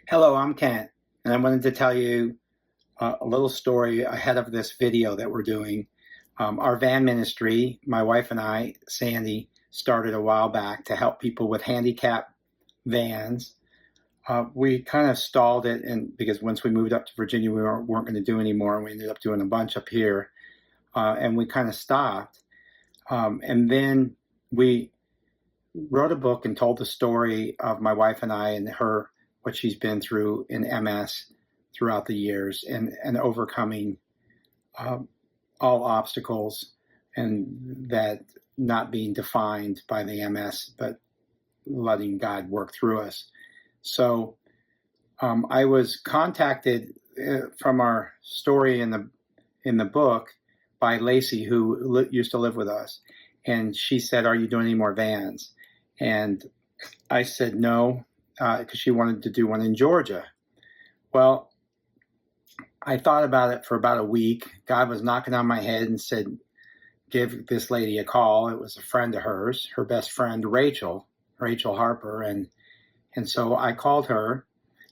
Hello, I'm Kent, and I wanted to tell you a little story ahead of this video that we're doing. Our van ministry, my wife and I, Sandy, started a while back to help people with handicap vans. We kind of stalled it, and because once we moved up to Virginia, we weren't going to do anymore, and we ended up doing a bunch up here, and we kind of stopped. And then we wrote a book and told the story of my wife and I and her, what she's been through in MS throughout the years, and overcoming um, all obstacles, and that not being defined by the MS, but letting God work through us. So I was contacted from our story in the book by Lacey, who used to live with us, and she said, "Are you doing any more vans?" And I said no, because she wanted to do one in Georgia. Well, I thought about it for about a week. God was knocking on my head and said, give this lady a call. It was a friend of hers, her best friend, Rachel Harper. And so I called her.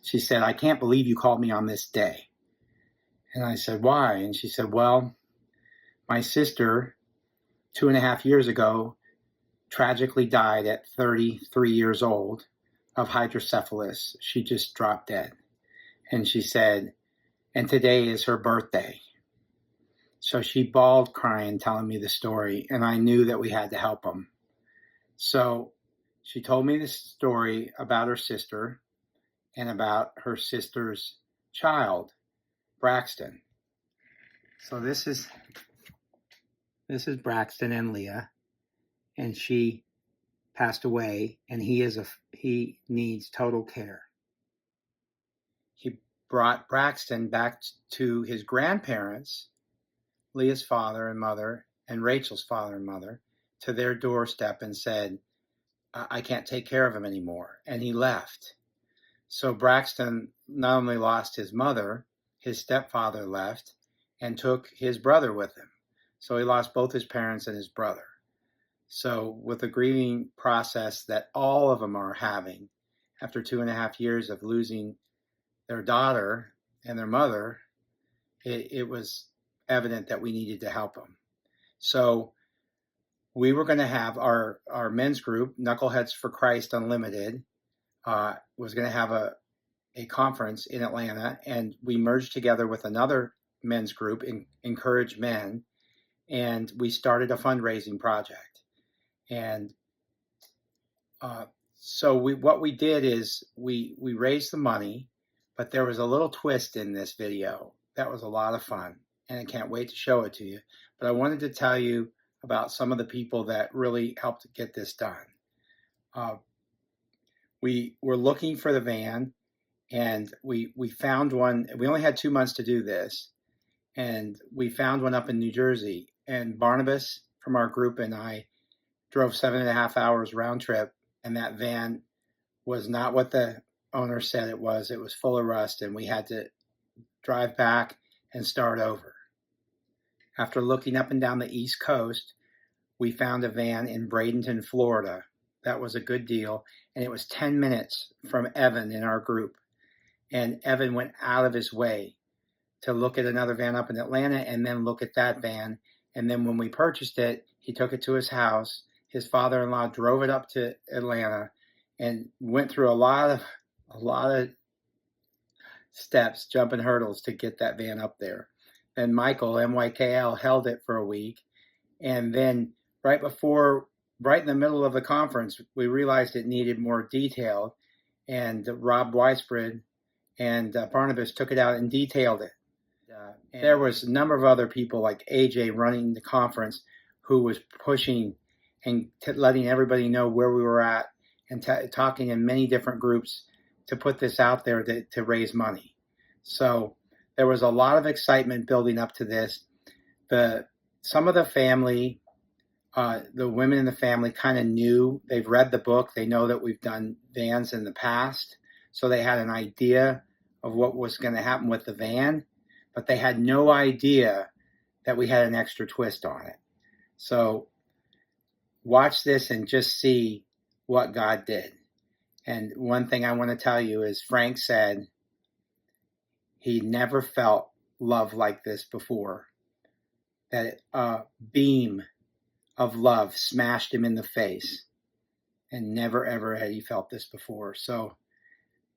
She said, I can't believe you called me on this day. And I said, why? And she said, well, my sister, 2.5 years ago, tragically died at 33 years old of hydrocephalus. She just dropped dead. And she said, and today is her birthday. So she bawled crying, telling me the story, and I knew that we had to help them. So she told me the story about her sister and about her sister's child, Braxton. So this is Braxton and Leah, and she passed away, and he needs total care. He brought Braxton back to his grandparents, Leah's father and mother, and Rachel's father and mother, to their doorstep and said, I can't take care of him anymore. And he left. So Braxton not only lost his mother, his stepfather left and took his brother with him. So he lost both his parents and his brother. So with the grieving process that all of them are having after 2.5 years of losing their daughter and their mother, it was evident that we needed to help them. So we were going to have our men's group, Knuckleheads for Christ Unlimited, was going to have a conference in Atlanta, and we merged together with another men's group, Encourage Men, and we started a fundraising project. And so what we did is we raised the money, but there was a little twist in this video that was a lot of fun, and I can't wait to show it to you. But I wanted to tell you about some of the people that really helped get this done. We were looking for the van, and we found one. We only had 2 months to do this, and we found one up in New Jersey. And Barnabas from our group and I drove 7.5 hours round trip, and that van was not what the owner said it was. It was full of rust, and we had to drive back and start over. After looking up and down the East Coast, we found a van in Bradenton, Florida. That was a good deal, and it was 10 minutes from Evan in our group. And Evan went out of his way to look at another van up in Atlanta and then look at that van. And then when we purchased it, he took it to his house. His father-in-law drove it up to Atlanta and went through a lot of steps, jumping hurdles to get that van up there. And Michael, MYKL, held it for a week. And then right in the middle of the conference, we realized it needed more detail. And Rob Weisbrod and Barnabas took it out and detailed it. And there was a number of other people like AJ running the conference who was pushing and letting everybody know where we were at, and talking in many different groups to put this out there to raise money. So there was a lot of excitement building up to this. Some of the family, the women in the family kind of knew. They've read the book. They know that we've done vans in the past. So they had an idea of what was going to happen with the van, but they had no idea that we had an extra twist on it. So watch this and just see what God did. And one thing I want to tell you is Frank said he never felt love like this before. That a beam of love smashed him in the face. And never, ever had he felt this before. So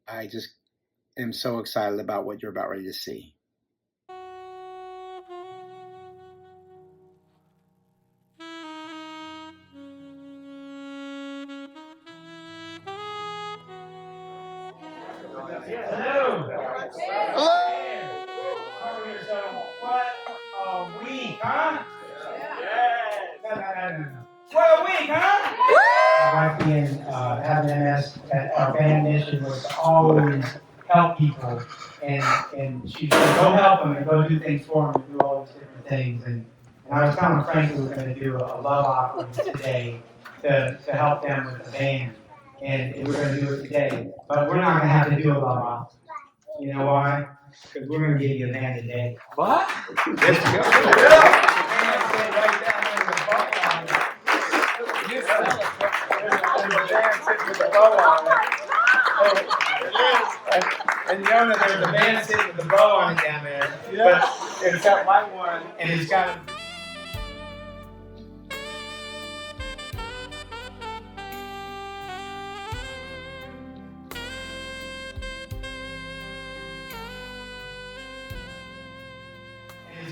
I just am so excited about what you're about ready to see. Hello. What a week, huh? Yeah. What a week, huh? My wife being having MS, our band mission was to always help people, and she said, go help them and go do things for them and do all these different things. And I was telling Frank we were going to do a love offering today to help them with the band. And we're going to do it today. But we're not going to have to do a love offering. You know why? Because we're going to give you a band today. What? Let's go. And Yona, there's a band sitting with the bow on it down there. But it's got my one, and it's got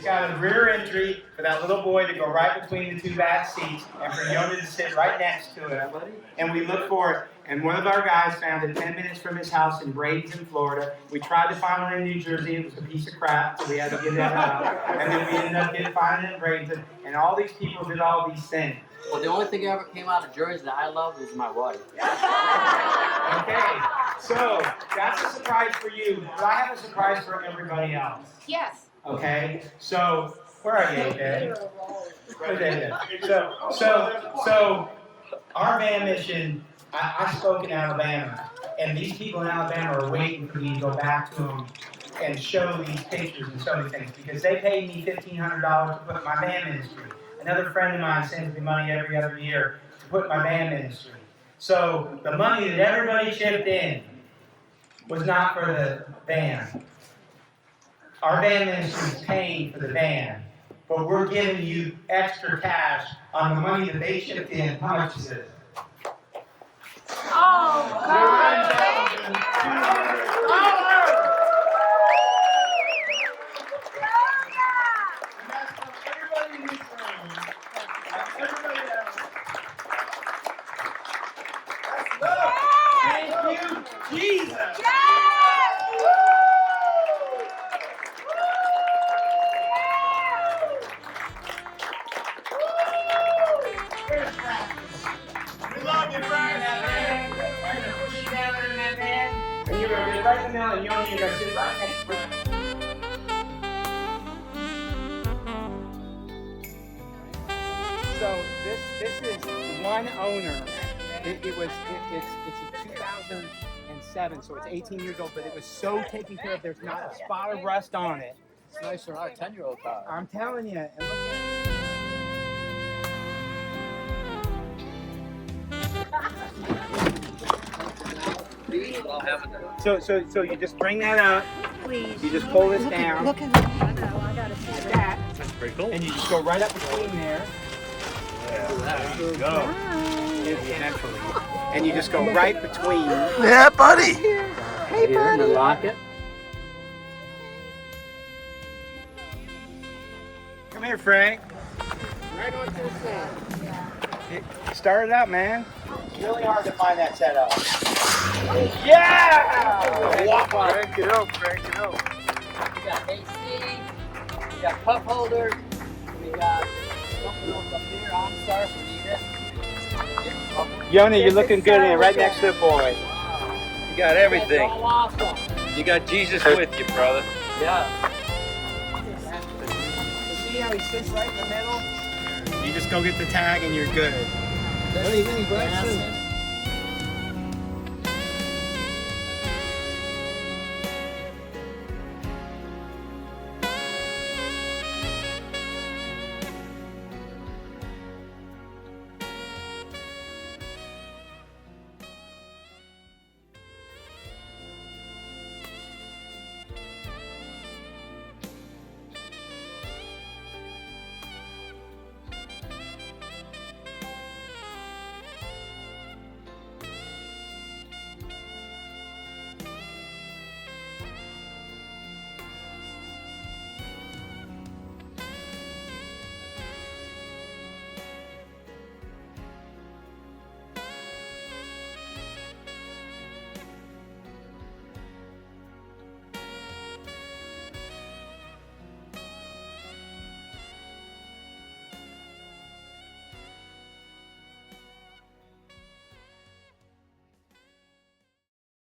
It's got a rear entry for that little boy to go right between the two back seats and for Yona to sit right next to it. And we look for it. And one of our guys found it 10 minutes from his house in Bradenton, Florida. We tried to find one in New Jersey. It was a piece of crap, so we had to get that out. And then we ended up finding it in Bradenton. And all these people did all these things. Well, the only thing that ever came out of Jersey that I love was my wife. Okay, so that's a surprise for you. But I have a surprise for everybody else. Yes. Okay, so where are you, okay? So our band mission, I spoke in Alabama, and these people in Alabama are waiting for me to go back to them and show these pictures and show these things, because they paid me $1,500 to put in my band ministry. Another friend of mine sends me money every other year to put in my band ministry. So the money that everybody chipped in was not for the band. Our band ministry is paying for the band, but we're giving you extra cash on the money that they chipped in. How much is it? Oh, God. Thank you, Jesus. We love you, Brian. I'm going to push you down there in that van, and you're going to get right in the middle, and you're going to sit right next to it. So this is one owner. It's a 2007, so it's 18 years old, but it was so taken care of. There's not a spot of rust on it. It's nicer than our 10-year-old car. I'm telling you. And look So you just bring that up. Please. You just pull this down. Look at me. I know. I got to see Like that. that. That's pretty cool. And you just go right up between there. There you go. Eventually. And you just go right between. Yeah, buddy. Hey, buddy. Lock it. Come here, Frank. Right on to the sand. Start it up, man. It's really hard to find that setup. Yeah! Crank it up, crank it up. We got AC, we got cup holders, we got something else up here, OnStar if we need it. Yona, you're looking good in there, right next to the boy. You got everything. It's all awesome. You got Jesus with you, brother. Yeah. So see how he sits right in the middle? You just go get the tag and you're good. What do you think, Braxton?